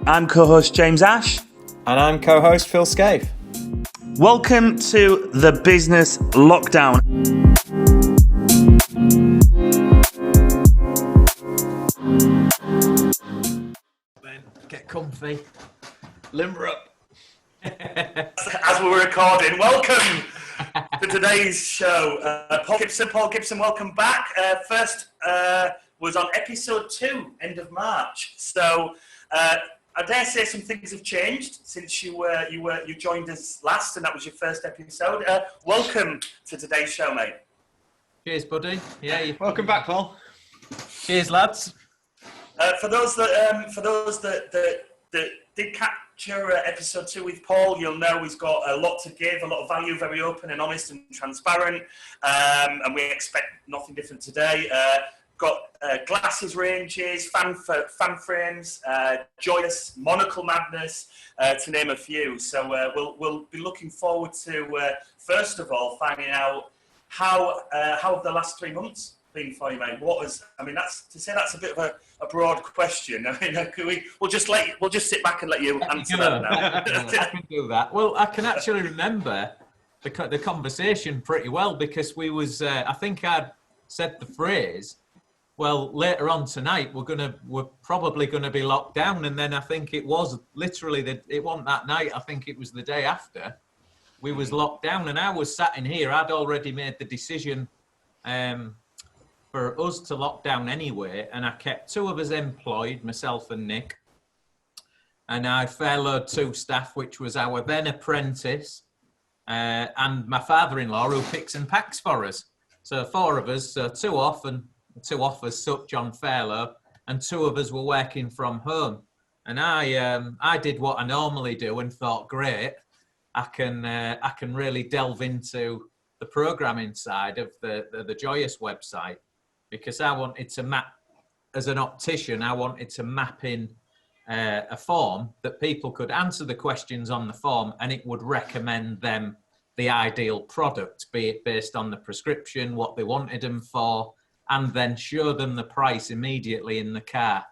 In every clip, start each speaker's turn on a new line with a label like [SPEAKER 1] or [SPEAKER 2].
[SPEAKER 1] I'm co-host James Ash.
[SPEAKER 2] And I'm co-host Phil Scaife.
[SPEAKER 1] Welcome to the Business Lockdown.
[SPEAKER 3] Get comfy.
[SPEAKER 2] Limber up.
[SPEAKER 1] As we were recording, welcome to today's show. Paul Gibson, welcome back. First was on episode 2, end of March. So I dare say some things have changed since you joined us last, and that was your first episode. Welcome to today's show, mate.
[SPEAKER 3] Cheers, buddy. Yeah.
[SPEAKER 2] Welcome back, Paul.
[SPEAKER 3] Cheers, lads.
[SPEAKER 1] For those that did capture episode 2 with Paul, you'll know he's got a lot to give, a lot of value, very open and honest and transparent, and we expect nothing different today. Got glasses ranges, fan frames, joyous monocle madness, to name a few. So we'll be looking forward to first of all finding out how have the last 3 months been for you, mate? That's a bit of a broad question. I mean, we'll just sit back and let you answer that now.
[SPEAKER 3] I can do that. Well, I can actually remember the conversation pretty well, because we was I think I'd said the phrase, well, later on tonight we're probably gonna be locked down, and then I think it was literally it wasn't that night. I think it was the day after we was locked down, and I was sat in here. I'd already made the decision for us to lock down anyway, and I kept 2 of us employed, myself and Nick, and I furloughed 2 staff, which was our then apprentice and my father-in-law, who picks and packs for us. So 4 of us, so 2 off and 2 off us such on furlough, and 2 of us were working from home. And I did what I normally do and thought, great, I can really delve into the programming side of the Joyous website, because I wanted to map, as an optician, I wanted to map in a form that people could answer the questions on the form, and it would recommend them the ideal product, be it based on the prescription, what they wanted them for, and then show them the price immediately in the cart.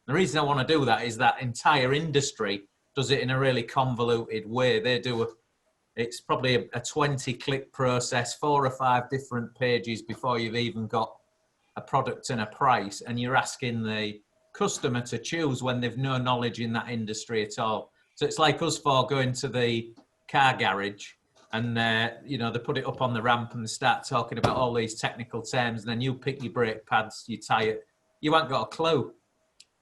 [SPEAKER 3] The reason I want to do that is that entire industry does it in a really convoluted way. It's probably a 20-click process, 4 or 5 different pages before you've even got a product and a price, and you're asking the customer to choose when they've no knowledge in that industry at all. So it's like us 4 going to the car garage, and they put it up on the ramp and they start talking about all these technical terms, and then you pick your brake pads, you tie it, you ain't got a clue.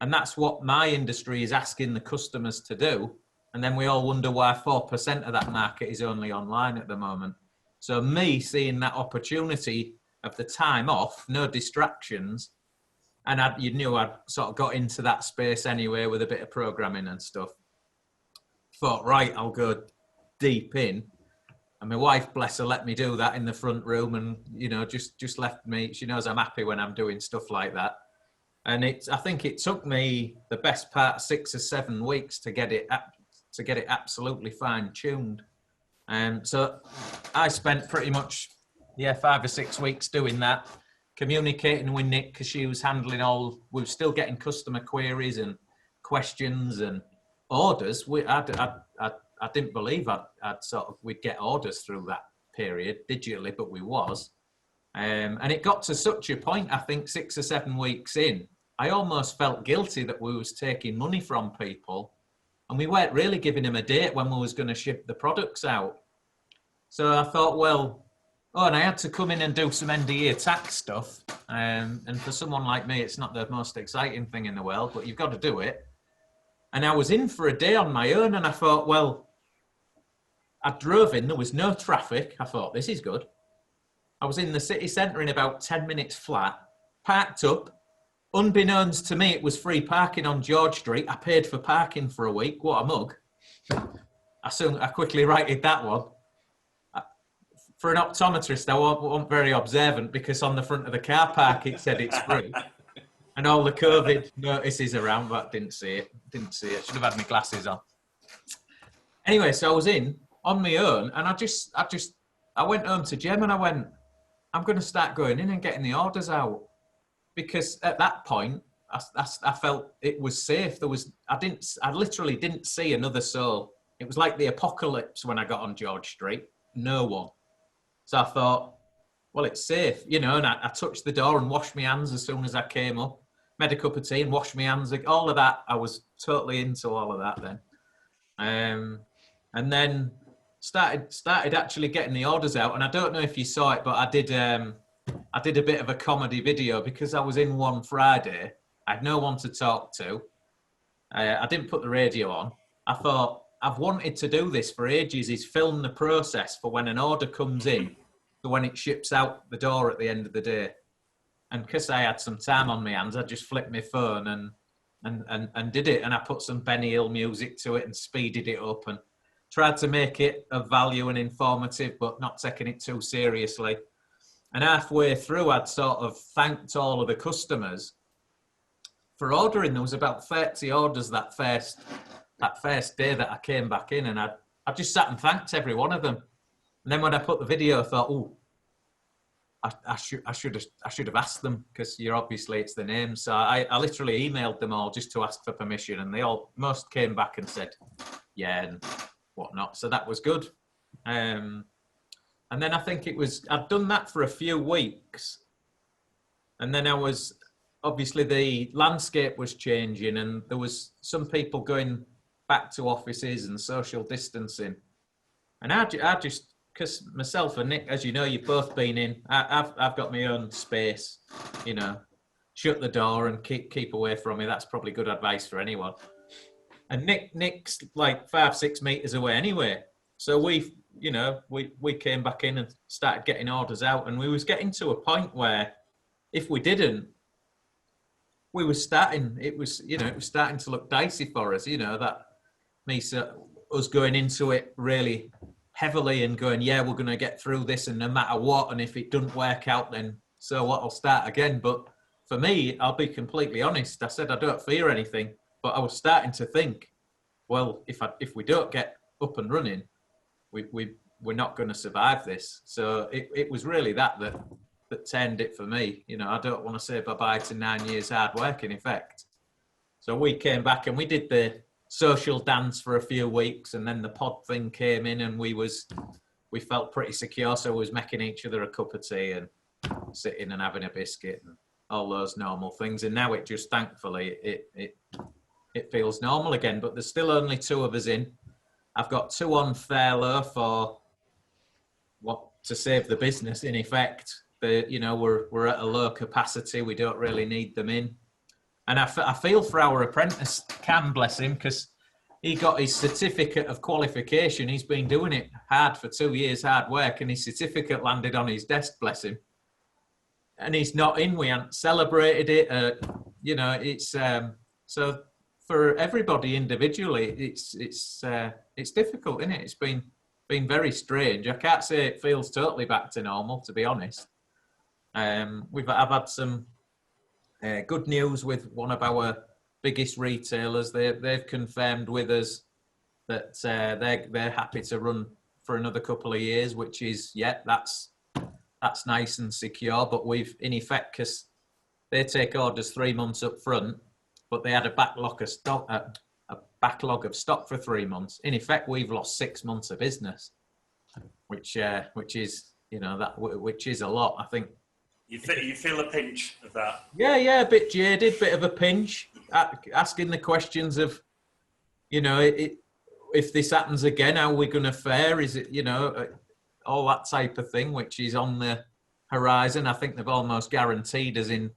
[SPEAKER 3] And that's what my industry is asking the customers to do. And then we all wonder why 4% of that market is only online at the moment. So me seeing that opportunity of the time off, no distractions, and I'd sort of got into that space anyway with a bit of programming and stuff. Thought, right, I'll go deep in. And my wife, bless her, let me do that in the front room, and just left me. She knows I'm happy when I'm doing stuff like that. And I think it took me the best part 6 or 7 weeks to get it absolutely fine-tuned. So I spent pretty much 5 or 6 weeks doing that, communicating with Nick, because she was handling we were still getting customer queries and questions and orders. I didn't believe we'd get orders through that period digitally, but we was. And it got to such a point, I think 6 or 7 weeks in, I almost felt guilty that we was taking money from people, and we weren't really giving them a date when we was going to ship the products out. So I thought, and I had to come in and do some NDA tax stuff. And for someone like me, it's not the most exciting thing in the world, but you've got to do it. And I was in for a day on my own, and I thought, I drove in, there was no traffic. I thought, this is good. I was in the city centre in about 10 minutes flat, parked up. Unbeknownst to me, it was free parking on George Street. I paid for parking for a week. What a mug. I quickly righted that one. For an optometrist, I wasn't very observant, because on the front of the car park it said it's free. And all the COVID notices around, but I didn't see it. Should have had my glasses on. Anyway, so I was in on my own, and I went home to Jem and I went, I'm going to start going in and getting the orders out. Because at that point, I felt it was safe. I literally didn't see another soul. It was like the apocalypse when I got on George Street. No one. So I thought, well, it's safe, and I touched the door and washed my hands as soon as I came up, made a cup of tea and washed my hands, all of that. I was totally into all of that then. And then started actually getting the orders out. And I don't know if you saw it, but I did a bit of a comedy video because I was in one Friday. I had no one to talk to. I didn't put the radio on. I thought, I've wanted to do this for ages, is film the process for when an order comes in to when it ships out the door at the end of the day. And because I had some time on my hands, I just flipped my phone and did it. And I put some Benny Hill music to it and speeded it up and tried to make it of value and informative, but not taking it too seriously. And halfway through, I'd sort of thanked all of the customers for ordering. There was about 30 orders that first day that I came back in, and I just sat and thanked every one of them. And then when I put the video, I thought, oh, I should have asked them, because it's the name. So I literally emailed them all just to ask for permission, and most came back and said, yeah, and whatnot. So that was good. And then I think I'd done that for a few weeks. And then obviously the landscape was changing, and there was some people going back to offices and social distancing. And I just, because myself and Nick, as you know, you've both been in, I've got my own space, shut the door and keep away from me. That's probably good advice for anyone. And Nick's like 5-6 meters away anyway. So we came back in and started getting orders out, and we was getting to a point where if we didn't, it was starting to look dicey for us, us going into it really heavily and going, yeah, we're going to get through this, and no matter what, and if it doesn't work out, then so what, I'll start again. But for me, I'll be completely honest, I said I don't fear anything, but I was starting to think, well, if we don't get up and running, we're not going to survive this. So it was really that turned it for me. I don't want to say bye-bye to 9 years hard work in effect. So we came back and we did the social dance for a few weeks, and then the pod thing came in, and we felt pretty secure. So we was making each other a cup of tea and sitting and having a biscuit and all those normal things. And now it just, thankfully, it feels normal again, but there's still only 2 of us in. I've got 2 on furlough to save the business in effect. We're at a low capacity. We don't really need them in. And I feel for our apprentice, Cam, bless him, because he got his certificate of qualification. He's been doing it hard for 2 years, hard work, and his certificate landed on his desk, bless him. And he's not in. We haven't celebrated it. It's so for everybody individually, it's difficult, isn't it? It's been very strange. I can't say it feels totally back to normal, to be honest. I've had some good news with one of our biggest retailers. They've confirmed with us that they're happy to run for another couple of years, which is, that's nice and secure. But we've, in effect, because they take orders 3 months up front, but they had a backlog of stock for 3 months. In effect, we've lost 6 months of business, which is which is a lot, I think. You
[SPEAKER 1] feel a pinch of that?
[SPEAKER 3] Yeah, a bit jaded, bit of a pinch. Asking the questions of, if this happens again, how are we going to fare? Is it, all that type of thing, which is on the horizon. I think they've almost guaranteed us in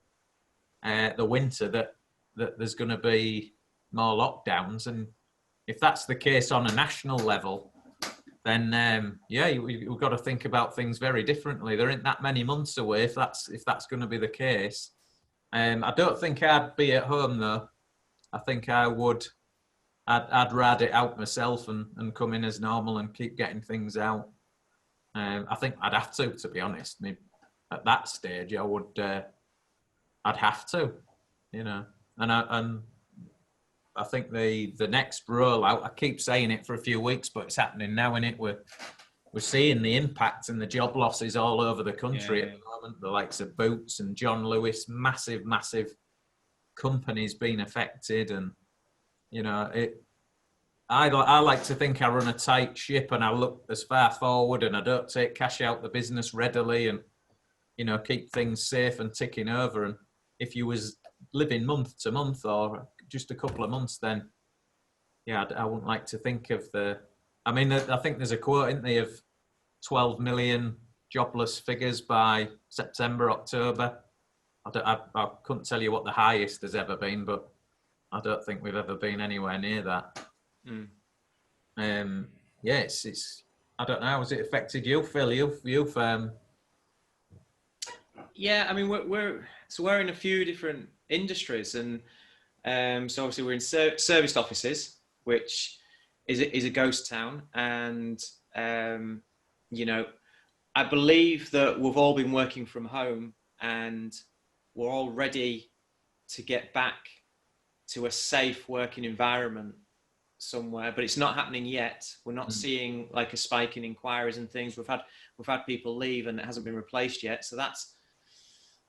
[SPEAKER 3] the winter that there's going to be more lockdowns. And if that's the case on a national level, then we've got to think about things very differently. There ain't that many months away if that's going to be the case. I don't think I'd be at home though. I think I'd ride it out myself and come in as normal and keep getting things out. I think I'd have to be honest. I mean, at that stage, I'd have to, and I think the next rollout, I keep saying it for a few weeks, but it's happening now, innit? We're seeing the impact and the job losses all over the country at the moment. The likes of Boots and John Lewis, massive companies been affected, and I like to think I run a tight ship and I look as far forward and I don't take cash out the business readily, and keep things safe and ticking over. And if you was living month to month or just a couple of months, then I wouldn't like to think of I think there's a quote, isn't there, of 12 million jobless figures by September, October. I couldn't tell you what the highest has ever been, but I don't think we've ever been anywhere near that. It's I don't know. How has it affected you, Phil? You've
[SPEAKER 4] Yeah, I mean, we're in a few different industries, and so obviously we're in serviced offices, which is a ghost town, and I believe that we've all been working from home, and we're all ready to get back to a safe working environment somewhere, but it's not happening yet. We're not seeing like a spike in inquiries and things. We've had people leave and it hasn't been replaced yet. So that's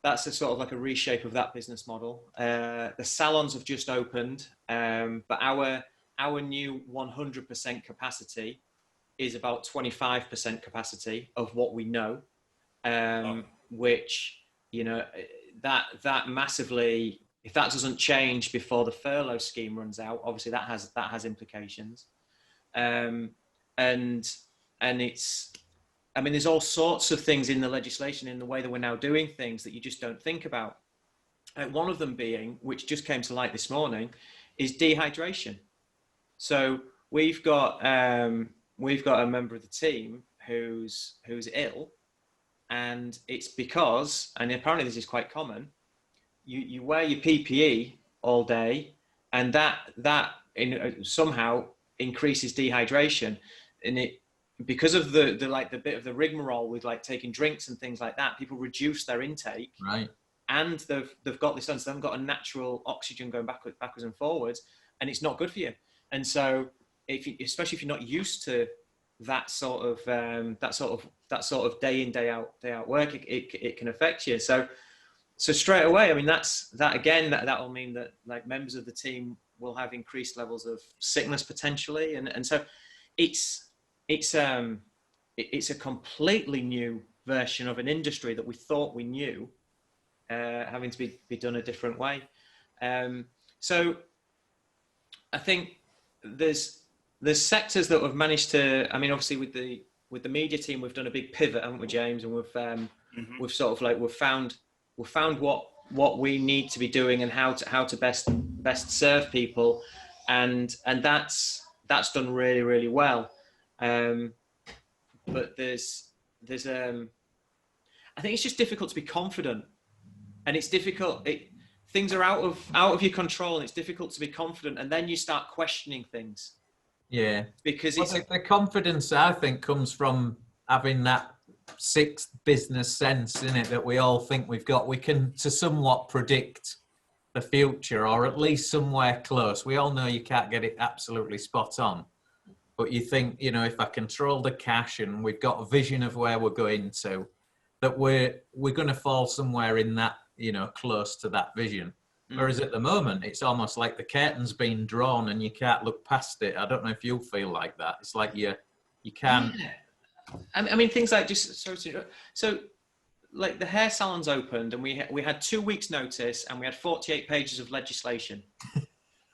[SPEAKER 4] a sort of like a reshape of that business model. The salons have just opened, but our new 100% capacity is about 25% capacity of what we know, which, that massively, if that doesn't change before the furlough scheme runs out, obviously that has implications. And it's, there's all sorts of things in the legislation, in the way that we're now doing things, that you just don't think about. One of them being, which just came to light this morning, is dehydration. So we've got a member of the team who's ill, and it's because, and apparently this is quite common, you wear your PPE all day, and that somehow increases dehydration, and it, because of the bit of the rigmarole with like taking drinks and things like that, people reduce their intake,
[SPEAKER 3] right,
[SPEAKER 4] and they've got this done, so they haven't got a natural oxygen going backwards and forwards, and it's not good for you. And so, especially if you're not used to that sort of day in day out work, it can affect you. So straight away, that will mean that like members of the team will have increased levels of sickness potentially, and so it's a completely new version of an industry that we thought we knew, having to be done a different way. So I think there's sectors that have managed to, obviously with the media team, we've done a big pivot, haven't we, James? And we've sort of like, we've found what we need to be doing and how to best serve people. And that's done really, really well. But there's I think it's just difficult to be confident, and it's difficult. Things are out of your control, and it's difficult to be confident, and then you start questioning things.
[SPEAKER 3] Yeah,
[SPEAKER 4] because
[SPEAKER 3] the confidence, I think, comes from having that sixth business sense in it that we all think we've got. We can to somewhat predict the future, or at least somewhere close. We all know you can't get it absolutely spot on, but you think, if I control the cash and we've got a vision of where we're going to, that we're going to fall somewhere in that, close to that vision. Whereas at the moment, it's almost like the curtain's been drawn and you can't look past it. I don't know if you feel like that. It's like you can't.
[SPEAKER 4] Yeah. Things like so like the hair salons opened, and we had 2 weeks notice, and we had 48 pages of legislation.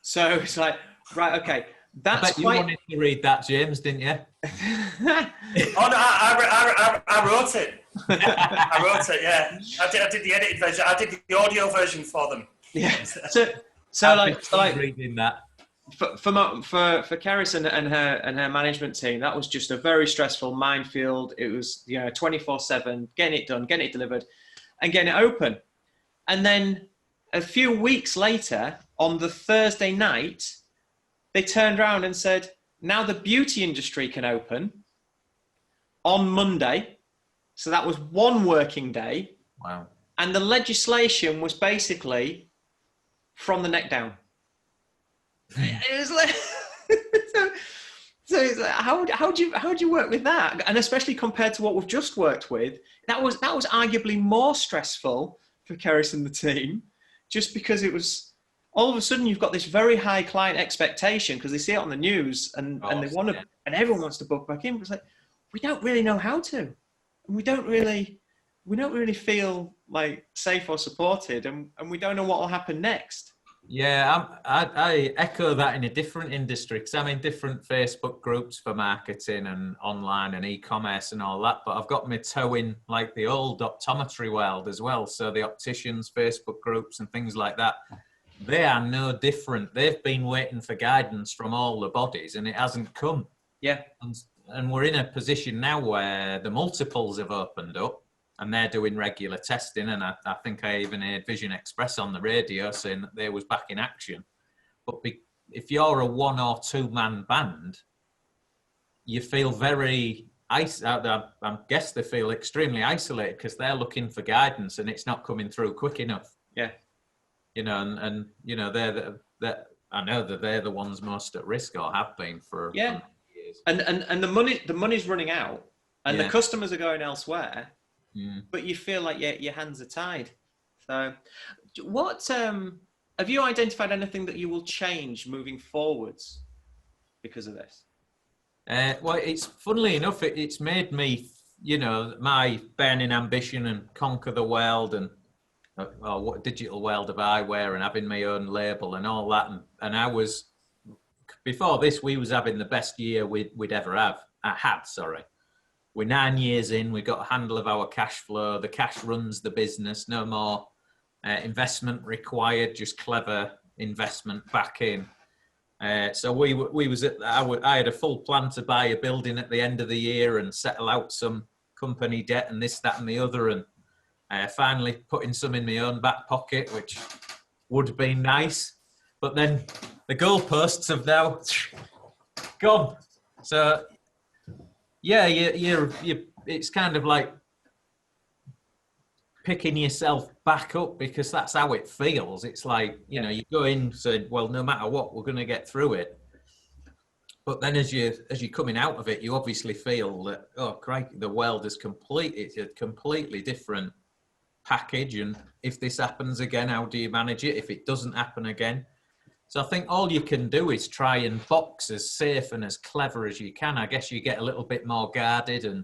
[SPEAKER 4] So it's like, right, okay, that's
[SPEAKER 3] you wanted to read that, James, didn't you?
[SPEAKER 1] Oh no, I wrote it. I wrote it. Yeah, I did the edited version. I did the audio version for them.
[SPEAKER 4] Yeah. So like
[SPEAKER 3] reading that.
[SPEAKER 4] For Keris and her management team, that was just a very stressful minefield. It was 24/7, getting it done, getting it delivered, and getting it open. And then a few weeks later, on the Thursday night, they turned around and said, now the beauty industry can open on Monday. So that was one working day.
[SPEAKER 3] Wow. And
[SPEAKER 4] the legislation was basically from the neck down. It was like, so it's like, how do you work with that? And especially compared to what we've just worked with, that was arguably more stressful for Keris and the team, just because it was all of a sudden you've got this very high client expectation because they see it on the news and they want to, and everyone wants to book back in. But it's like, we don't really know how to, and we don't really feel like safe or supported, and we don't know what will happen next.
[SPEAKER 3] Yeah, I echo that in a different industry, because I'm in different Facebook groups for marketing and online and e-commerce and all that, but I've got my toe in like the old optometry world as well. So the opticians, Facebook groups and things like that, they are no different. They've been waiting for guidance from all the bodies and it hasn't come.
[SPEAKER 4] Yeah.
[SPEAKER 3] And we're in a position now where the multiples have opened up and they're doing regular testing. And I think I even heard Vision Express on the radio saying that they was back in action. But if you're a 1 or 2 man band, you feel very, I guess they feel extremely isolated because they're looking for guidance and it's not coming through quick enough.
[SPEAKER 4] Yeah.
[SPEAKER 3] You know, and you know, I know that they're the ones most at risk or have been for years.
[SPEAKER 4] And the money's running out and the customers are going elsewhere. But you feel like your hands are tied. So what have you identified anything that you will change moving forwards because of this?
[SPEAKER 3] Well, it's funnily enough, it's made me, you know, my burning ambition and conquer the world and what digital world of eyewear and having my own label and all that. And I was, before this, we was having the best year we'd ever had. We're 9 years in, we got a handle of our cash flow. The cash runs the business, no more investment required, just clever investment back in. So we was I had a full plan to buy a building at the end of the year and settle out some company debt and this, that and the other. And finally putting some in my own back pocket, which would be nice. But then the goalposts have now gone. So yeah, it's kind of like picking yourself back up because that's how it feels. It's like, you know, you go in saying, well, no matter what, we're going to get through it. But then as you're coming out of it, you obviously feel that, oh, crikey, the world is it's a completely different package. And if this happens again, how do you manage it? If it doesn't happen again? So I think all you can do is try and box as safe and as clever as you can. I guess you get a little bit more guarded and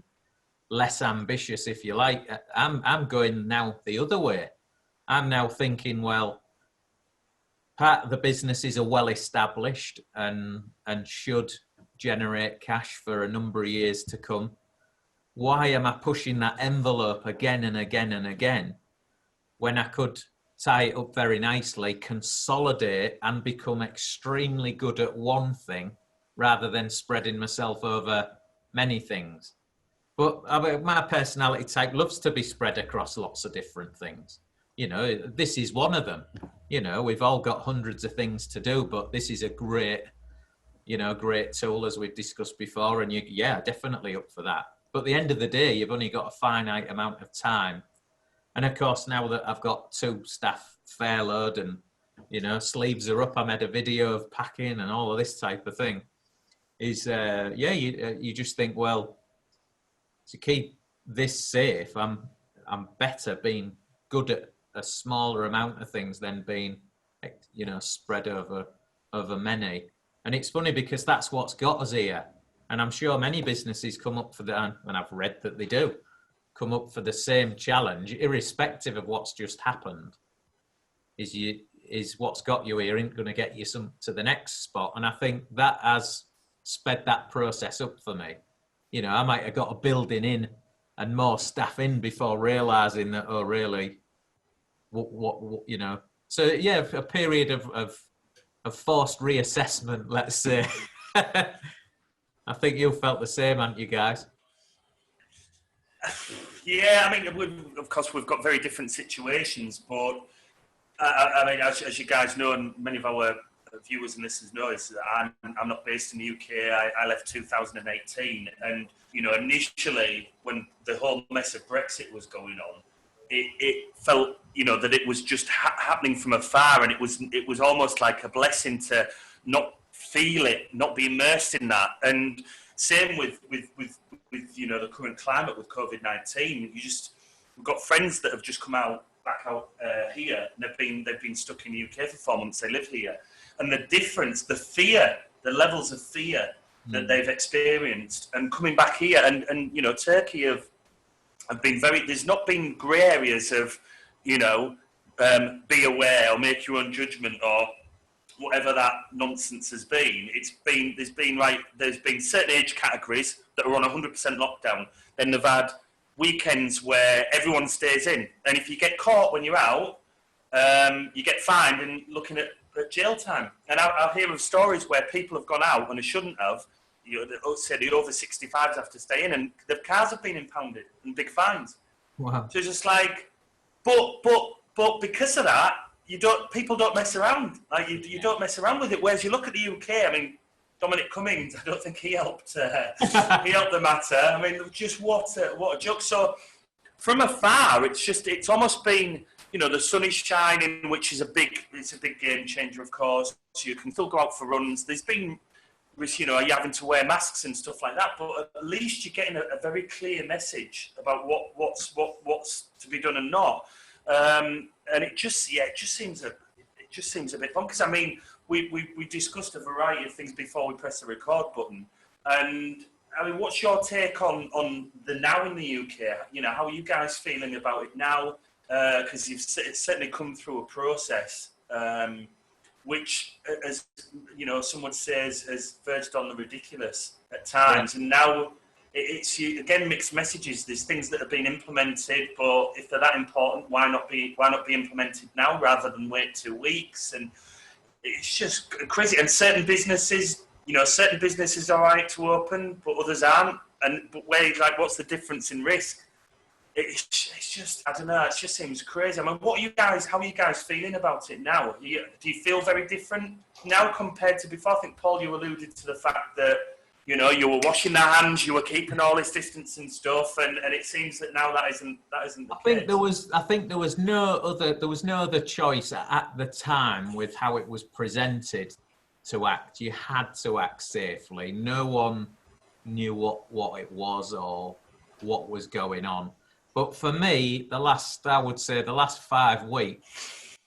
[SPEAKER 3] less ambitious, if you like. I'm going now the other way. I'm now thinking, well, part of the businesses are well established and should generate cash for a number of years to come. Why am I pushing that envelope again and again and again when I could tie it up very nicely, consolidate and become extremely good at one thing rather than spreading myself over many things? But my personality type loves to be spread across lots of different things. You know, this is one of them. You know, we've all got hundreds of things to do, but this is a great tool, as we've discussed before. And definitely up for that. But at the end of the day, you've only got a finite amount of time. And of course, now that I've got 2 staff furloughed and, you know, sleeves are up, I made a video of packing and all of this type of thing. You just think, well, to keep this safe, I'm better being good at a smaller amount of things than being, you know, spread over many. And it's funny because that's what's got us here. And I'm sure many businesses come up for that, and I've read that they do come up for the same challenge, irrespective of what's just happened. Is what's got you here ain't going to get you to the next spot. And I think that has sped that process up for me. You know, I might have got a building in and more staff in before realizing that, oh, really, what you know. So yeah, a period of forced reassessment, let's say. I think you felt the same, haven't you guys?
[SPEAKER 1] Yeah, I mean, of course, we've got very different situations, but I mean, as you guys know, and many of our viewers and listeners know, is that I'm not based in the UK. I left 2018, and you know, initially when the whole mess of Brexit was going on, it felt, you know, that it was just happening from afar, and it was almost like a blessing to not feel it, not be immersed in that. And same with you know, the current climate with COVID-19. We've got friends that have just come out back out here, and they've been stuck in the UK for 4 months. They live here, and the difference, the fear, the levels of fear that they've experienced, and coming back here, and you know, Turkey have been very. There's not been grey areas of, you know, be aware or make your own judgment or whatever that nonsense has been. There's been certain age categories that are on 100% lockdown. Then they've had weekends where everyone stays in, and if you get caught when you're out, you get fined and looking at jail time. And I'll hear of stories where people have gone out and they shouldn't have. You know, say the over 65s have to stay in, and the cars have been impounded and big fines.
[SPEAKER 3] Wow.
[SPEAKER 1] So it's just like, but because of that, people don't mess around. Like you don't mess around with it. Whereas you look at the UK, I mean, Dominic Cummings, I don't think he helped. He helped the matter. I mean, just what a joke. So from afar, it's almost been, you know, the sun is shining, which is a big game changer, of course. So you can still go out for runs. There's been, you know, you're having to wear masks and stuff like that, but at least you're getting a very clear message about what's to be done and not. And it just seems a bit bonkers. I mean, we discussed a variety of things before we press the record button, and I mean, what's your take on the now in the UK? You know, how are you guys feeling about it now? Because it's certainly come through a process, which, as you know, some would say has verged on the ridiculous at times, and now it's again mixed messages. There's things that have been implemented, but if they're that important, why not be implemented now rather than wait 2 weeks? And it's just crazy. And certain businesses are all right to open, but others aren't. But what's the difference in risk? It's just, I don't know. It just seems crazy. I mean, how are you guys feeling about it now? Do you feel very different now compared to before? I think, Paul, you alluded to the fact that, you know, you were washing their hands, you were keeping all this distance and stuff, and it seems that now that isn't the case.
[SPEAKER 3] I think there was no other choice at the time with how it was presented to act. You had to act safely. No one knew what it was or what was going on. But for me, the last 5 weeks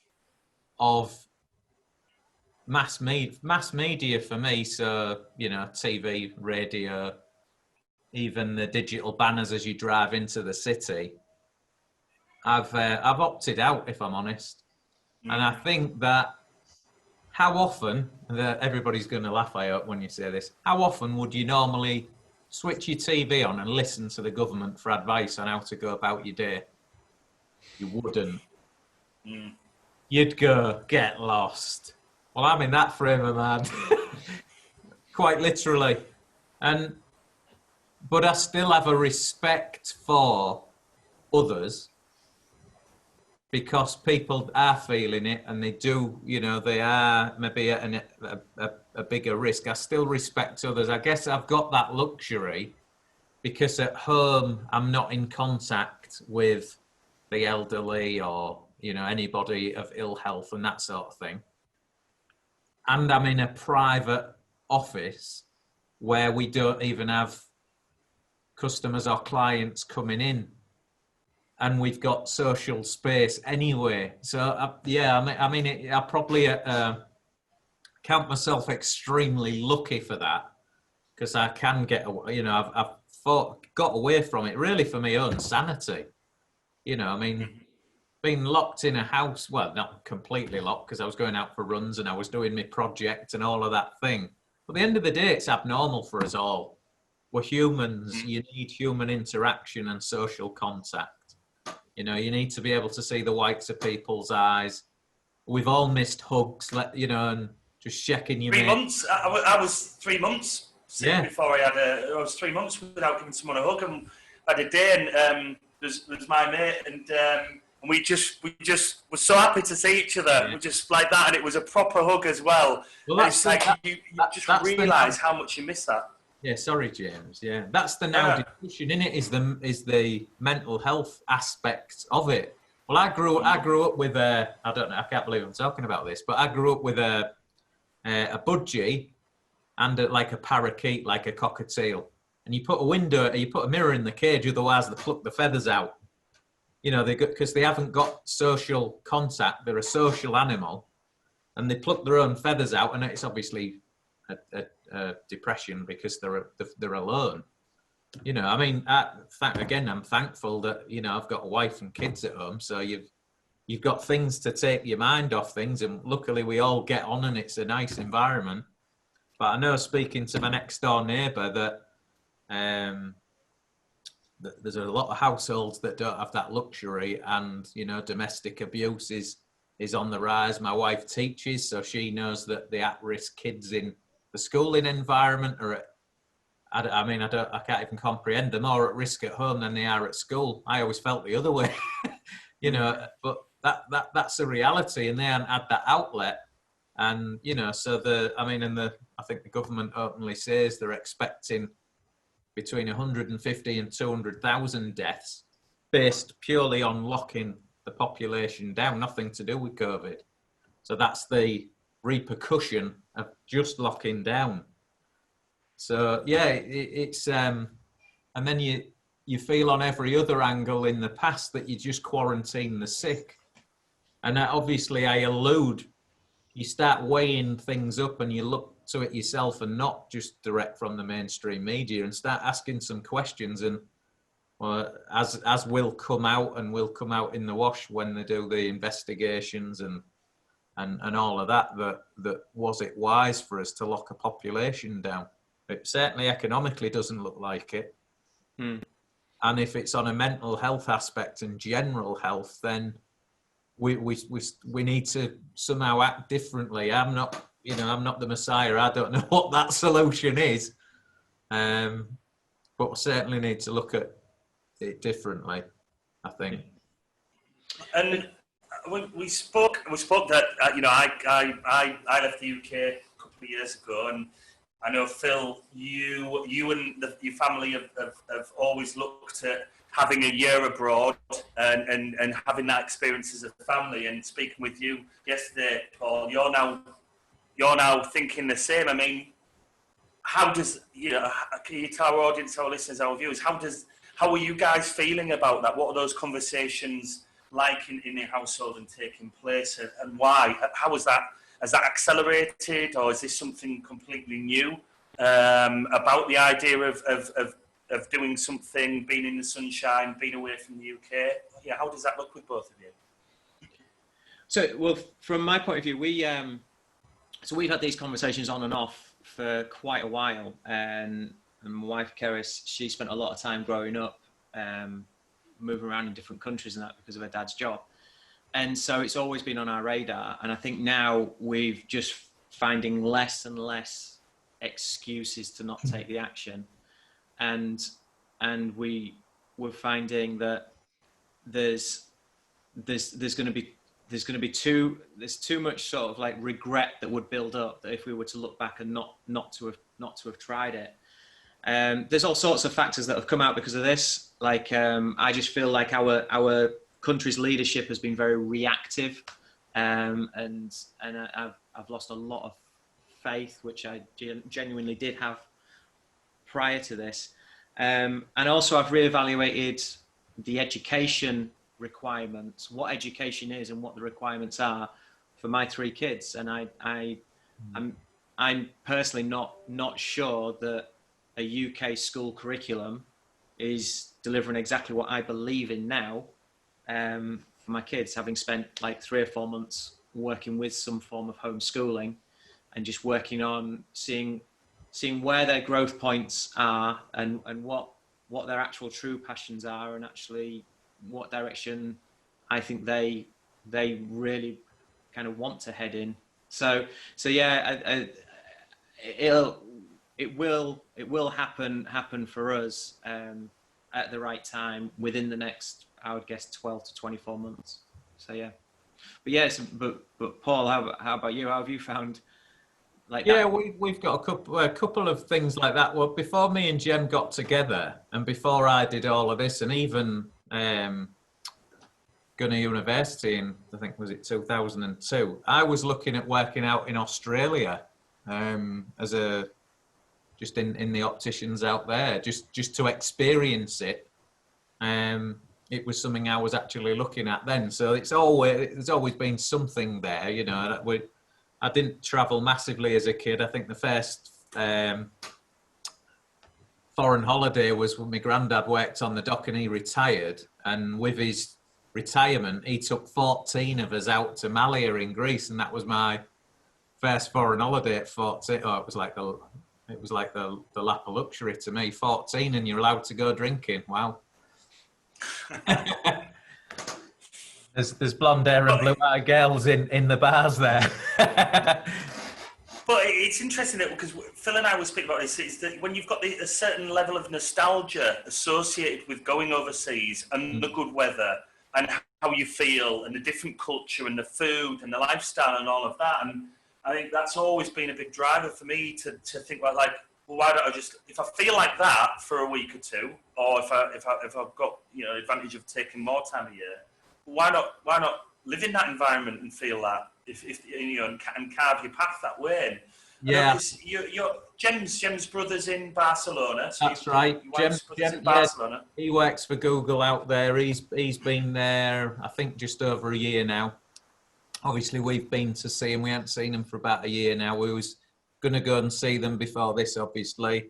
[SPEAKER 3] of mass media for me, so, you know, TV, radio, even the digital banners as you drive into the city, I've opted out, if I'm honest. And I think that how often, everybody's going to laugh, I hope, when you say this, how often would you normally switch your TV on and listen to the government for advice on how to go about your day? You wouldn't. You'd go, get lost. Well, I'm in that frame of mind, quite literally. But I still have a respect for others because people are feeling it and they do, you know, they are maybe at a bigger risk. I still respect others. I guess I've got that luxury because at home I'm not in contact with the elderly or, you know, anybody of ill health and that sort of thing. And I'm in a private office where we don't even have customers or clients coming in, and we've got social space anyway. So I probably count myself extremely lucky for that because I can get, you know, I've got away from it really for my own sanity. You know, I mean, being locked in a house, well, not completely locked because I was going out for runs and I was doing my project and all of that thing. But at the end of the day, it's abnormal for us all. We're humans. You need human interaction and social contact. You know, you need to be able to see the whites of people's eyes. We've all missed hugs, you know, and just checking your
[SPEAKER 1] 3 months. I was 3 months before I was 3 months without giving someone a hug, and I had a day, and there's my mate, and we just were so happy to see each other. Yeah. We just like that, and it was a proper hug as well. Well, that's like you just realise how much you miss that.
[SPEAKER 3] Yeah, sorry, James. Yeah, that's the discussion in it. Is the mental health aspect of it. Well, I grew up with I don't know. I can't believe I'm talking about this, but I grew up with a budgie and like a parakeet, like a cockatiel. And you put a mirror in the cage, otherwise they pluck the feathers out. you know, because they haven't got social contact. They're a social animal, and they pluck their own feathers out, and it's obviously a depression because they're alone. You know, I mean, again, I'm thankful that, you know, I've got a wife and kids at home, so you've got things to take your mind off things, and luckily we all get on, and it's a nice environment. But I know, speaking to my next door neighbour, that there's a lot of households that don't have that luxury, and, you know, domestic abuse is on the rise. My wife teaches, so she knows that the at-risk kids in the schooling environment are at, I can't even comprehend, they're more at risk at home than they are at school. I always felt the other way, you know, but that's a reality, and they haven't had that outlet. And, you know, so I think the government openly says they're expecting between 150 and 200,000 deaths based purely on locking the population down, nothing to do with COVID. So that's the repercussion of just locking down. So yeah, it's and then you feel on every other angle in the past that you just quarantine the sick, and that obviously you start weighing things up, and you look to it yourself and not just direct from the mainstream media, and start asking some questions. And well, as will come out in the wash when they do the investigations and all of that was it wise for us to lock a population down? It certainly economically doesn't look like it. And if it's on a mental health aspect and general health, then we need to somehow act differently. I'm not the Messiah. I don't know what that solution is, but we certainly need to look at it differently, I think.
[SPEAKER 1] And we spoke that you know, I left the UK a couple of years ago, and I know, Phil, you and your family have always looked at having a year abroad and having that experience as a family. And speaking with you yesterday, Paul, you're now thinking the same. I mean, how does, you know, can you tell our audience, our listeners, our viewers, how are you guys feeling about that? What are those conversations like in your household and taking place, and why? How is that? Has that accelerated, or is this something completely new about the idea of doing something, being in the sunshine, being away from the UK? Yeah, how does that look with both of you?
[SPEAKER 4] So, well, from my point of view, we've had these conversations on and off for quite a while, and my wife Keris, she spent a lot of time growing up, moving around in different countries and that because of her dad's job. And so it's always been on our radar. And I think now we've just finding less and less excuses to not take the action. And we're finding that there's too much sort of like regret that would build up, that if we were to look back and not to have tried it. There's all sorts of factors that have come out because of this. Like, I just feel like our country's leadership has been very reactive, and I've lost a lot of faith, which I genuinely did have prior to this. And also I've reevaluated the education requirements, what education is and what the requirements are for my 3 kids. And I'm personally not sure that a UK school curriculum is delivering exactly what I believe in now, for my kids, having spent like 3 or 4 months working with some form of homeschooling and just working on seeing where their growth points are and what their actual true passions are, and actually what direction I think they really kind of want to head in. So yeah, it will happen for us at the right time within the next, I would guess, 12 to 24 months. So yeah, but yes, but Paul, how about you? How have you found? Like
[SPEAKER 3] yeah, we've got a couple of things like that. Well, before me and Jem got together, and before I did all of this, and even going to university in, I think, was it 2002? I was looking at working out in Australia as in the opticians out there, just to experience it. it was something I was actually looking at then. So there's always been something there, you know. I didn't travel massively as a kid. I think the first foreign holiday was when my granddad worked on the dock and he retired. And with his retirement, he took 14 of us out to Malia in Greece, and that was my first foreign holiday at 14. Oh, it was like the lap of luxury to me. 14, and you're allowed to go drinking. Wow. There's blonde hair and blue-eyed girls in the bars there.
[SPEAKER 1] But it's interesting that, because Phil and I were speaking about this, is that when you've got a certain level of nostalgia associated with going overseas and the good weather and how you feel and the different culture and the food and the lifestyle and all of that, and I think that's always been a big driver for me to think about, like, well, why don't I just, if I feel like that for a week or two, or if I've got, you know, advantage of taking more time a year, why not live in that environment and feel that, if you know, and carve your path that way.
[SPEAKER 3] Yeah.
[SPEAKER 1] You're Jem's brother's in Barcelona. So
[SPEAKER 3] That's right.
[SPEAKER 1] Jem's in Barcelona.
[SPEAKER 3] He works for Google out there. He's been there, I think, just over a year now. Obviously, we've been to see him. We haven't seen him for about a year now. We was going to go and see them before this, obviously.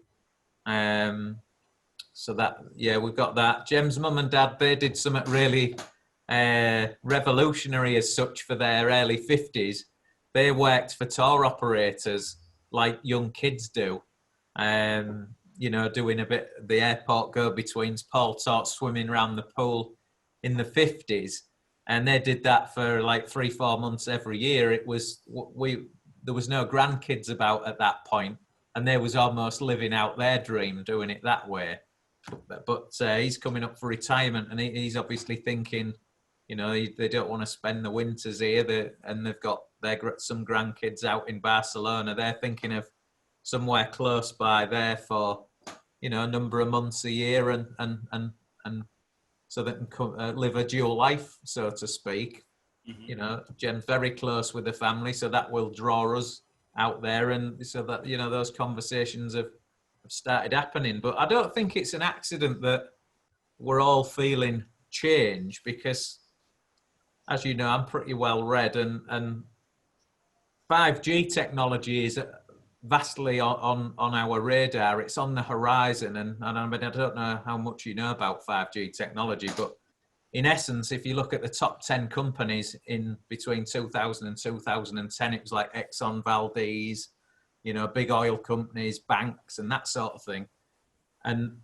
[SPEAKER 3] So that, yeah, we've got that. Jem's mum and dad, they did something really revolutionary as such for their early 50s. They worked for tour operators like young kids do. You know, doing a bit of the airport go-betweens. Paul taught swimming around the pool in the 50s. And they did that for like 3-4 months every year. There was no grandkids about at that point, and they was almost living out their dream doing it that way. But he's coming up for retirement, and he's obviously thinking, you know, they don't want to spend the winters here, and they've got some grandkids out in Barcelona. They're thinking of somewhere close by there for, you know, a number of months a year, and so they can live a dual life, so to speak. Mm-hmm. You know, Jem's very close with the family, so that will draw us out there, and so that, you know, those conversations have started happening. But I don't think it's an accident that we're all feeling change, because, as you know, I'm pretty well read, and 5G technology is vastly on our radar. It's on the horizon, and I mean, I don't know how much you know about 5G technology, but in essence, if you look at the top 10 companies in between 2000 and 2010, it was like Exxon Valdez, you know, big oil companies, banks, and that sort of thing. And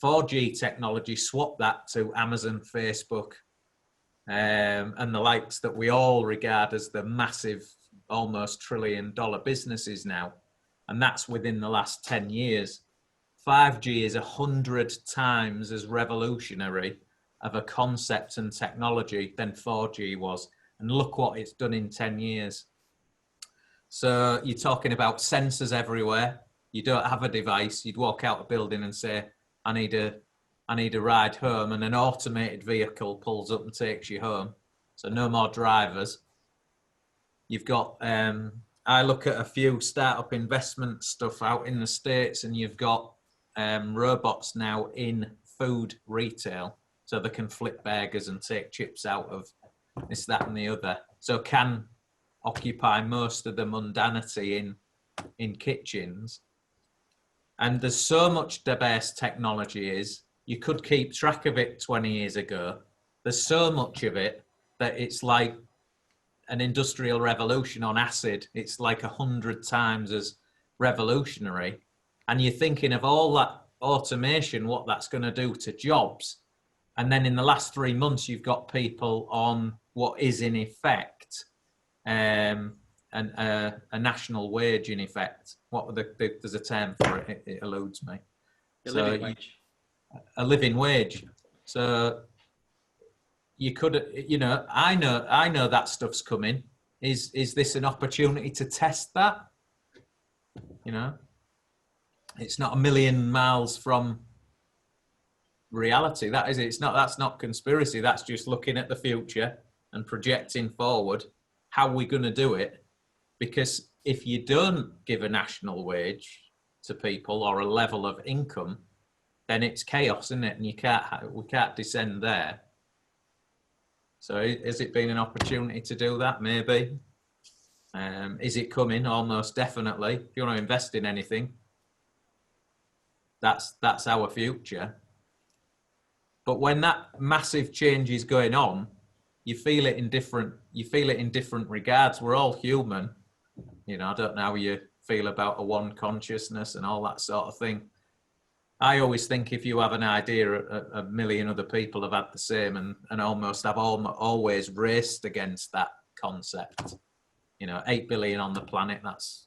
[SPEAKER 3] 4G technology swapped that to Amazon, Facebook, and the likes that we all regard as the massive, almost $1 trillion businesses now. And that's within the last 10 years. 5G is 100 times as revolutionary of a concept and technology than 4G was. And look what it's done in 10 years. So you're talking about sensors everywhere. You don't have a device. You'd walk out a building and say, I need a ride home, and an automated vehicle pulls up and takes you home. So no more drivers. You've got, I look at a few startup investment stuff out in the States, and you've got robots now in food retail. So they can flip burgers and take chips out of this, that, and the other. So can occupy most of the mundanity in kitchens. And there's so much diverse technology is, you could keep track of it 20 years ago. There's so much of it that it's like an industrial revolution on acid. It's like 100 times as revolutionary. And you're thinking of all that automation, what that's going to do to jobs. And then in the last 3 months, you've got people on what is in effect a national wage in effect. There's a term for it. It eludes me.
[SPEAKER 4] Living wage.
[SPEAKER 3] A living wage. So you could, you know, I know that stuff's coming. Is this an opportunity to test that? You know, it's not a million miles from reality. That is it. That's not conspiracy. That's just looking at the future and projecting forward. How are we going to do it? Because if you don't give a national wage to people or a level of income, then it's chaos, isn't it? And we can't descend there. So has it been an opportunity to do that? Maybe. Is it coming? Almost definitely. If you want to invest in anything, that's our future. But when that massive change is going on, you feel it in different regards. We're all human. You know, I don't know how you feel about a one consciousness and all that sort of thing. I always think if you have an idea, a million other people have had the same and almost have always raced against that concept. You know, 8 billion on the planet, that's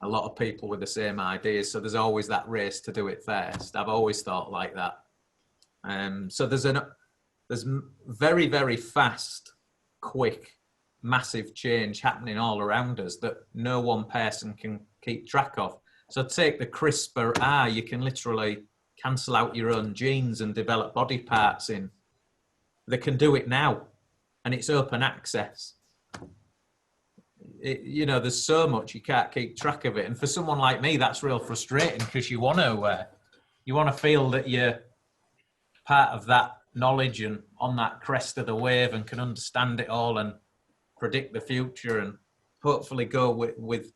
[SPEAKER 3] a lot of people with the same ideas. So there's always that race to do it first. I've always thought like that. So there's very, very fast, quick, massive change happening all around us that no one person can keep track of. So take the CRISPR, you can literally cancel out your own genes and develop body parts in. They can do it now, and it's open access. You know, there's so much you can't keep track of it, and for someone like me, that's real frustrating because you want to feel that you're part of that knowledge and on that crest of the wave and can understand it all and predict the future and hopefully go with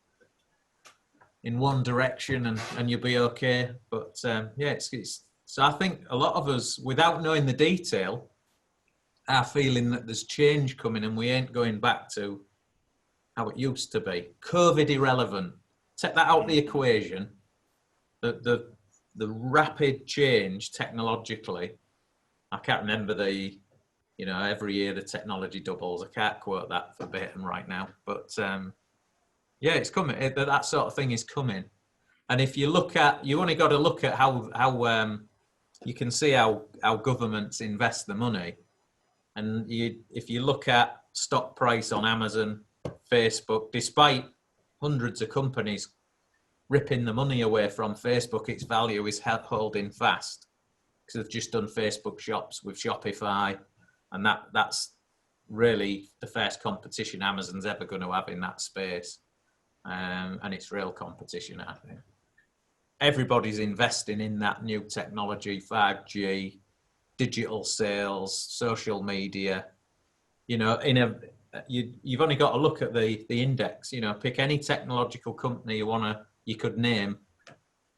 [SPEAKER 3] in one direction and you'll be okay. But yeah, it's so I think a lot of us, without knowing the detail, are feeling that there's change coming and we ain't going back to how it used to be. COVID irrelevant. Take that out of the equation. The rapid change technologically. I can't remember every year the technology doubles. I can't quote that verbatim right now, but yeah, it's coming. That sort of thing is coming. And if you you only got to look at how you can see how governments invest the money. And if you look at stock price on Amazon, Facebook, despite hundreds of companies ripping the money away from Facebook, its value is holding fast because they've just done Facebook shops with Shopify, and that's really the first competition Amazon's ever going to have in that space, and it's real competition, I think. Everybody's investing in that new technology, 5G, digital sales, social media. You know, you've only got to look at the index. You know, pick any technological company you could name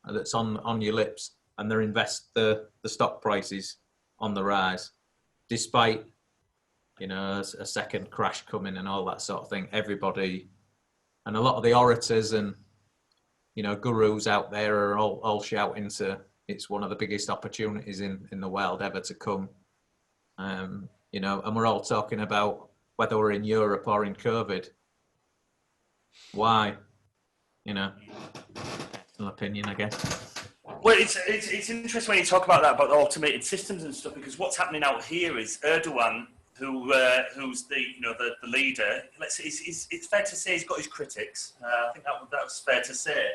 [SPEAKER 3] that's on your lips, and the stock prices on the rise, despite a second crash coming and all that sort of thing. Everybody and a lot of the orators and gurus out there are all shouting to it's one of the biggest opportunities in the world ever to come. And we're all talking about whether we're in Europe or in COVID. Why? An opinion, I guess.
[SPEAKER 1] Well, it's interesting when you talk about that, about the automated systems and stuff, because what's happening out here is Erdogan, who's the leader. It's fair to say he's got his critics. I think that was fair to say.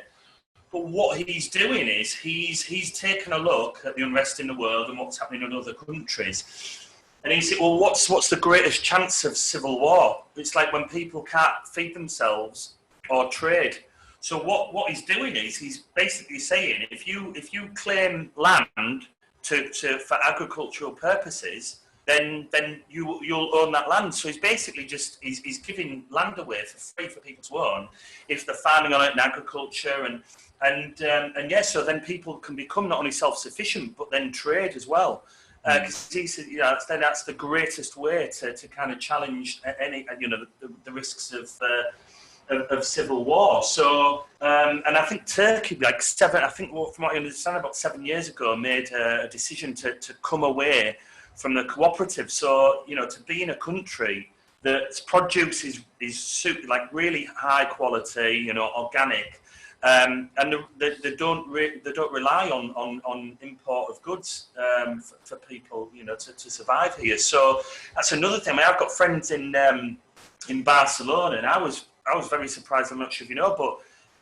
[SPEAKER 1] But what he's doing is he's taken a look at the unrest in the world and what's happening in other countries, and he said, well, what's the greatest chance of civil war? It's like when people can't feed themselves or trade. So what he's doing is he's basically saying if you claim land for agricultural purposes, then you'll own that land. So he's basically he's giving land away for free for people to own if they're farming on it in agriculture and yeah, so then people can become not only self-sufficient but then trade as well. Because he said, that's the greatest way to kind of challenge any the risks of civil war. So and I think Turkey, from what I understand, about 7 years ago, made a decision to come away from the cooperative. So to be in a country that's produce is really high quality, organic, and they don't rely on import of goods for people to survive here. So that's another thing. I mean, I've got friends in Barcelona, and I was very surprised. I'm not sure if you know, but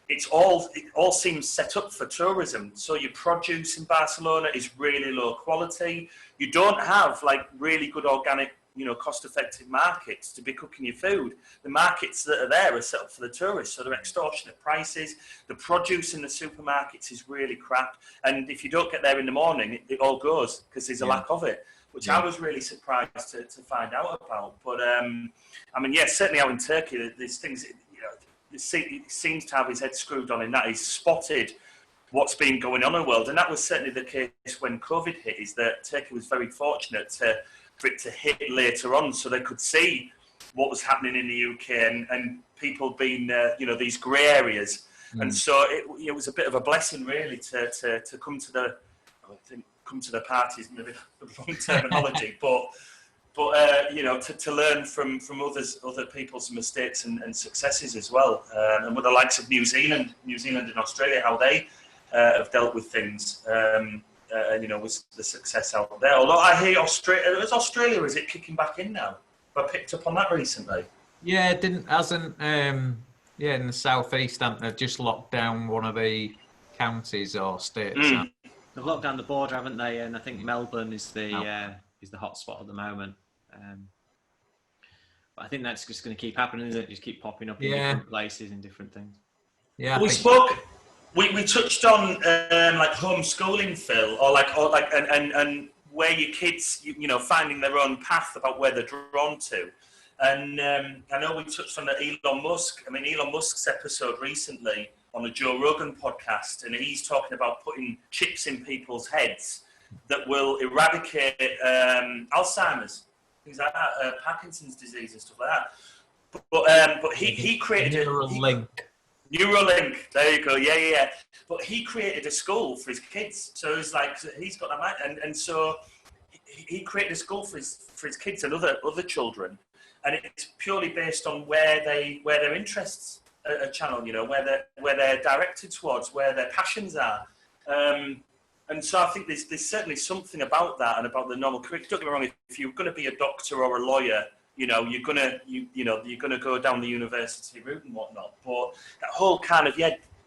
[SPEAKER 1] it all seems set up for tourism. So your produce in Barcelona is really low quality. You don't have really good organic, cost-effective markets to be cooking your food. The markets that are there are set up for the tourists, so they're extortionate prices. The produce in the supermarkets is really crap, and if you don't get there in the morning, it all goes because there's a lack of it. which I was really surprised to find out about. But I mean, yeah, certainly out in Turkey, there's things, it seems to have his head screwed on in that he's spotted what's been going on in the world, and that was certainly the case when COVID hit. Is that Turkey was very fortunate for it to hit later on, so they could see what was happening in the UK and people being, these grey areas. And so it was a bit of a blessing, really, to come to the, come to the parties, maybe the wrong terminology, but to learn from other people's mistakes and successes as well. And with the likes of New Zealand and Australia, how they have dealt with things, with the success out there. Although I hear Australia, is it kicking back in now? I picked up on that recently.
[SPEAKER 3] Yeah, it hasn't. In the southeast, they've just locked down one of the counties or states.
[SPEAKER 4] They've locked down the border, haven't they? And I think Melbourne is the hotspot at the moment. But I think that's just going to keep happening, isn't it? Just keep popping up in different places and different things.
[SPEAKER 3] Yeah,
[SPEAKER 1] we touched on like homeschooling, Phil, and where your kids, finding their own path about where they're drawn to. And I know we touched on Elon Musk. I mean, Elon Musk's episode recently on the Joe Rogan podcast, and he's talking about putting chips in people's heads that will eradicate Alzheimer's, things like that, Parkinson's disease and stuff like that. But he created
[SPEAKER 3] Neuralink.
[SPEAKER 1] Neuralink, there you go, yeah. But he created a school for his kids, so it's like he's got that mind, and so he created a school for his kids and other children, and it's purely based on where their interests are channeled, where they're directed towards, where their passions are, and so I think there's certainly something about that and about the normal career. Don't get me wrong, if you're going to be a doctor or a lawyer, you're gonna go down the university route and whatnot. But that whole kind of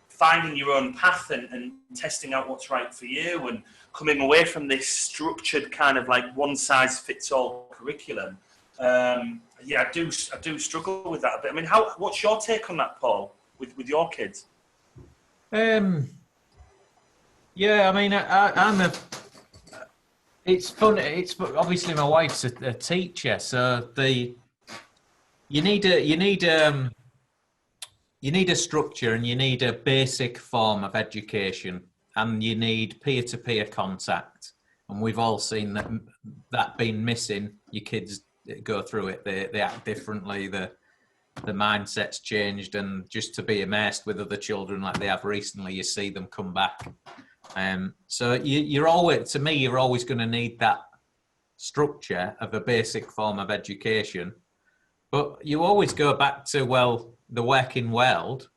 [SPEAKER 1] finding your own path and testing out what's right for you and coming away from this structured kind of like one size fits all curriculum. I do struggle with that a bit. I mean, what's your take on that, Paul, with your kids?
[SPEAKER 3] Yeah, I mean, it's fun. It's obviously my wife's a teacher, so you need a structure and you need a basic form of education, and you need peer-to-peer contact. And we've all seen that being missing. Your kids go through it; they act differently. The mindset's changed, and just to be immersed with other children like they have recently, you see them come back. So you're always going to need that structure of a basic form of education, but you always go back to, the working world,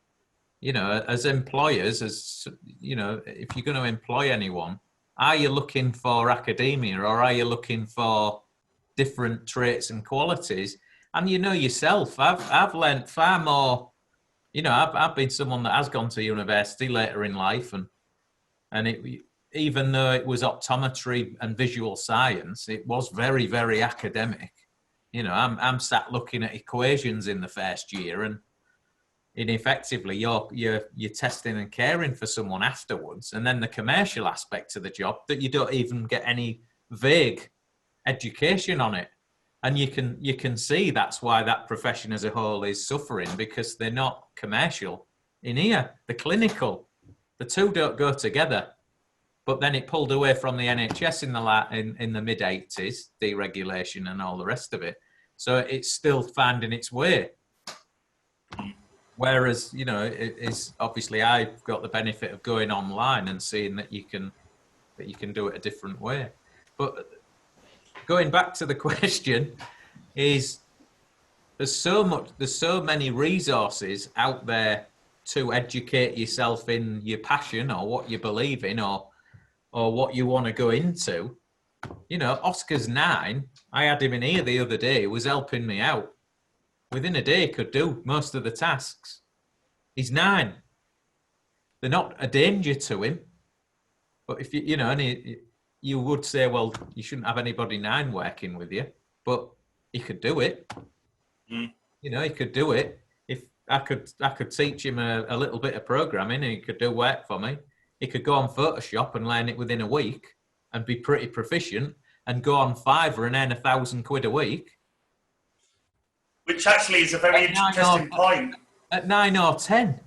[SPEAKER 3] as employers, if you're going to employ anyone, are you looking for academia or are you looking for different traits and qualities? And yourself, I've learned far more, I've been someone that has gone to university later in life, and even though it was optometry and visual science, it was very, very academic. I'm sat looking at equations in the first year, and effectively you're testing and caring for someone afterwards. And then the commercial aspect of the job that you don't even get any vague education on it. And you can see that's why that profession as a whole is suffering, because they're not commercial. In here, the clinical. The two don't go together, but then it pulled away from the NHS in the mid-80s, deregulation and all the rest of it. So it's still finding its way. Whereas, it is obviously I've got the benefit of going online and seeing that you can do it a different way. But going back to the question, is there's so many resources out there to educate yourself in your passion or what you believe in or what you want to go into. Oscar's 9. I had him in here the other day. He was helping me out. Within a day, could do most of the tasks. He's 9. They're not a danger to him. But if you would say, well, you shouldn't have anybody 9 working with you, but he could do it. He could do it. I could teach him a little bit of programming, and he could do work for me. He could go on Photoshop and learn it within a week and be pretty proficient. and go on Fiverr and earn £1,000 a week.
[SPEAKER 1] Which actually is a very interesting point.
[SPEAKER 3] At 9 or 10.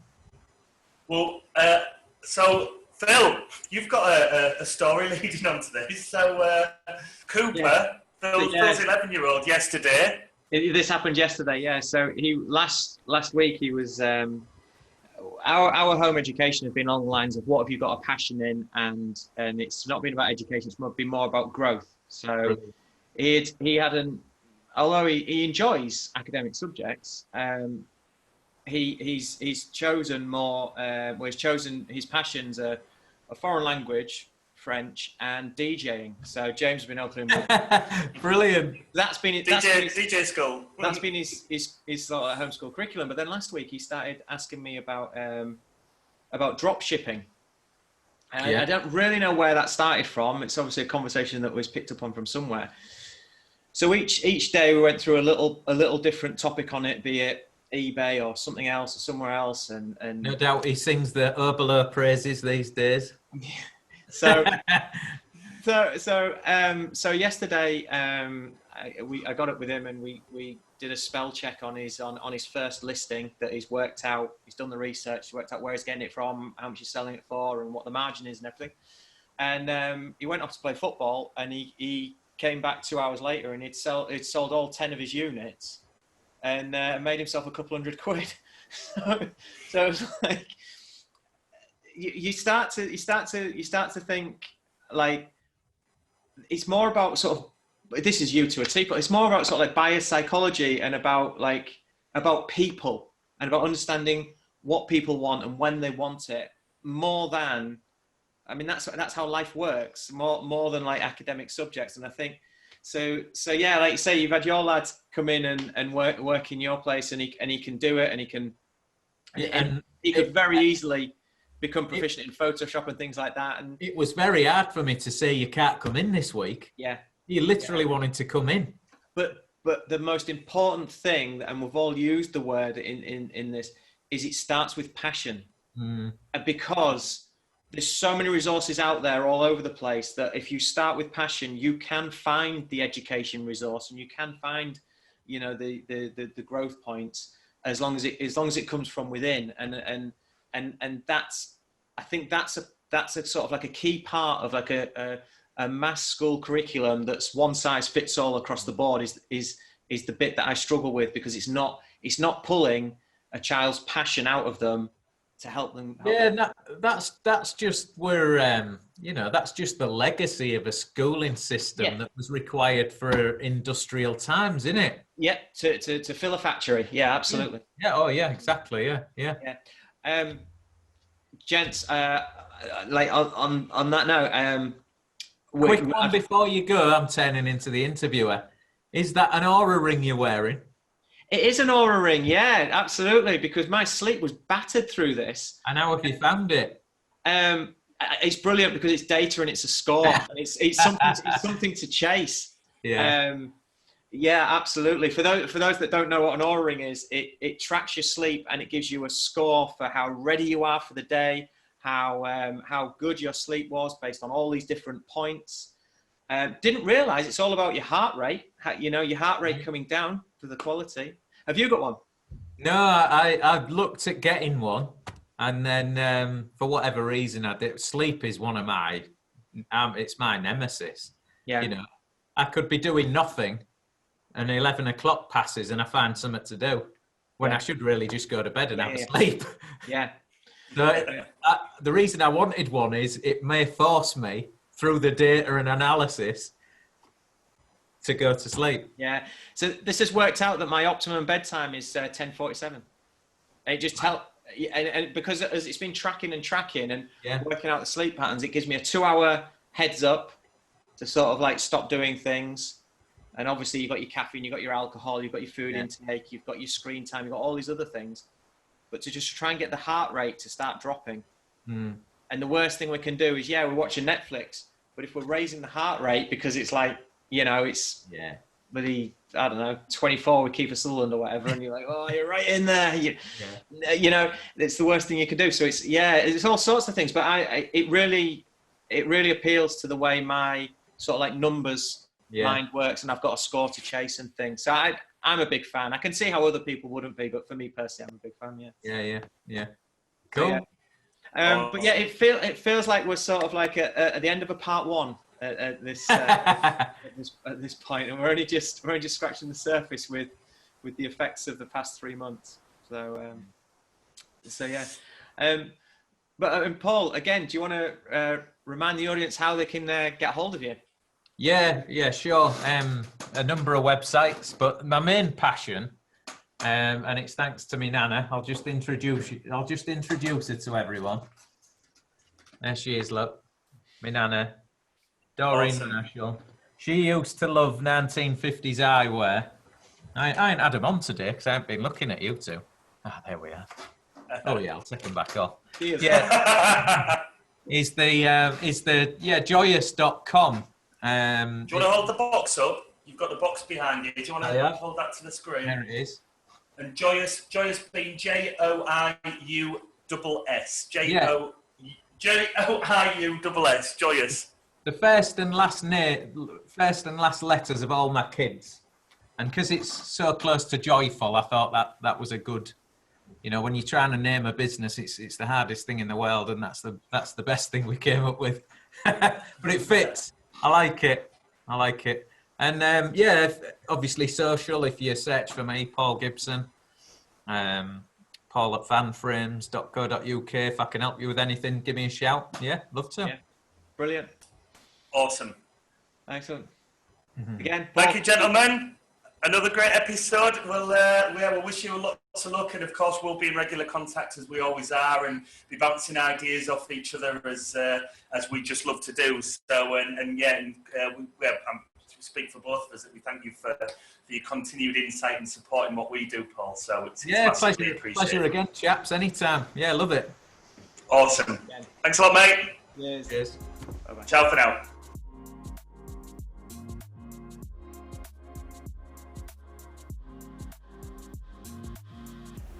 [SPEAKER 1] Well, so Phil, you've got a story leading on to this. So Cooper, Phil's 11-year-old, yesterday.
[SPEAKER 4] This happened yesterday, yeah. So he last week he was our home education has been along the lines of what have you got a passion in, and it's not been about education, it's been more about growth. So he hadn't, although he enjoys academic subjects, he's chosen more. He's chosen his passions are a foreign language, French, and DJing. So James has been able to
[SPEAKER 3] Brilliant.
[SPEAKER 4] That's been
[SPEAKER 1] DJ school.
[SPEAKER 4] That's been his sort of homeschool curriculum. But then last week he started asking me about drop shipping. And I don't really know where that started from. It's obviously a conversation that was picked up on from somewhere. So each day we went through a little different topic on it, be it eBay or something else or somewhere else, and
[SPEAKER 3] no doubt he sings the Herbalo praises these days.
[SPEAKER 4] So yesterday I got up with him and we did a spell check on his first listing that he's worked out. He's done the research, worked out where he's getting it from, how much he's selling it for, and what the margin is and everything. And he went off to play football, and he came back 2 hours later and he'd sold all 10 of his units and made himself a couple £100. So it's like you start to think like it's more about sort of, this is you to a T, but it's more about sort of like bias psychology and about people and about understanding what people want and when they want it, more than, I mean, that's how life works, more than like academic subjects. And I think so yeah, like you say, you've had your lad come in and work in your place, and he can do it, and he could very easily become proficient in Photoshop and things like that. And
[SPEAKER 3] it was very hard for me to say you can't come in this week.
[SPEAKER 4] Yeah,
[SPEAKER 3] he literally wanted to come in.
[SPEAKER 4] But the most important thing, and we've all used the word in this, is it starts with passion. And because there's so many resources out there all over the place that if you start with passion, you can find the education resource and you can find, the growth points as long as it comes from within. And that's, I think that's a sort of like a key part of like a mass school curriculum that's one size fits all across the board is the bit that I struggle with, because it's not pulling a child's passion out of them to help them.
[SPEAKER 3] That's just where that's just the legacy of a schooling system that was required for industrial times, isn't it?
[SPEAKER 4] Yeah, to fill a factory. Yeah, absolutely.
[SPEAKER 3] Yeah. Oh, yeah. Exactly. Yeah.
[SPEAKER 4] Gents, like on that note,
[SPEAKER 3] quick one before you go. I'm turning into the interviewer. Is that an aura ring you're wearing?
[SPEAKER 4] It is an aura ring, yeah, absolutely, because my sleep was battered through this.
[SPEAKER 3] And how have you found it?
[SPEAKER 4] It's brilliant because it's data and it's a score. And it's something to chase.
[SPEAKER 3] Yeah.
[SPEAKER 4] Yeah, absolutely. For those that don't know what an aura ring is, it tracks your sleep and it gives you a score for how ready you are for the day, how good your sleep was based on all these different points. Didn't realize it's all about your heart rate. Your heart rate coming down for the quality. Have you got one?
[SPEAKER 3] No, I've looked at getting one, and then for whatever reason, I did. Sleep is one of my, it's my nemesis.
[SPEAKER 4] Yeah.
[SPEAKER 3] I could be doing nothing, and 11 o'clock passes, and I find something to do when I should really just go to bed and have a sleep.
[SPEAKER 4] Yeah.
[SPEAKER 3] So the reason I wanted one is it may force me through the data and analysis to go to sleep.
[SPEAKER 4] Yeah. So this has worked out that my optimum bedtime is 10:47. It just helped, and because as it's been tracking and working out the sleep patterns, it gives me a 2-hour heads up to sort of like stop doing things. And obviously you've got your caffeine, you've got your alcohol, you've got your food intake, you've got your screen time, you've got all these other things. But to just try and get the heart rate to start dropping. And the worst thing we can do is, we're watching Netflix, but if we're raising the heart rate because it's like, it's bloody, I don't know, 24 with Kiefer Sutherland or whatever, and you're like, oh, you're right in there. It's the worst thing you can do. So it's all sorts of things, but it really appeals to the way my sort of like numbers mind works, and I've got a score to chase and things. So I'm a big fan. I can see how other people wouldn't be, but for me personally, I'm a big fan.
[SPEAKER 3] Yeah. Cool.
[SPEAKER 4] But yeah, it feels like we're sort of like at the end of a part one at this point, and we're only just scratching the surface with the effects of the past 3 months. So yeah. But Paul, again, do you want to remind the audience how they can get hold of you?
[SPEAKER 3] Yeah, sure. A number of websites, but my main passion, and it's thanks to me Nana. I'll just introduce her to everyone. There she is. Look, me Nana, Doreen Marshall. She used to love 1950s eyewear. I ain't had them on today because I haven't been looking at you two. There we are. Oh yeah, I'll take them back off. Yeah. Is the joyous.com.
[SPEAKER 1] Do you want to hold the box up? You've got the box behind you. Do you want to hold that to the screen?
[SPEAKER 3] There it is.
[SPEAKER 1] And Joyous being Joiuss. Joiuss. Joyous.
[SPEAKER 3] The first and last letters of all my kids, and because it's so close to joyful, I thought that was a good. When you're trying to name a business, it's the hardest thing in the world, and that's the best thing we came up with. But it fits. I like it. And obviously social. If you search for me, Paul Gibson, Paul at fanframes.co.uk. If I can help you with anything, give me a shout. Yeah, love to. Yeah.
[SPEAKER 4] Brilliant.
[SPEAKER 1] Awesome.
[SPEAKER 4] Excellent. Again, Paul,
[SPEAKER 1] thank you, gentlemen. Another great episode. We'll wish you lots of luck, and of course we'll be in regular contact as we always are, and be bouncing ideas off each other as we just love to do. So we speak for both of us that we thank you for your continued insight and supporting what we do, Paul. So it's
[SPEAKER 3] pleasure again, chaps. Anytime. Yeah, love it.
[SPEAKER 1] Awesome. Thanks a lot, mate.
[SPEAKER 3] Cheers.
[SPEAKER 4] Bye-bye.
[SPEAKER 1] Ciao for now.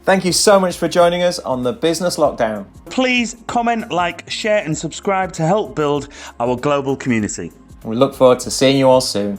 [SPEAKER 2] Thank you so much for joining us on the Business Lockdown.
[SPEAKER 5] Please comment, like, share and subscribe to help build our global community.
[SPEAKER 2] We look forward to seeing you all soon.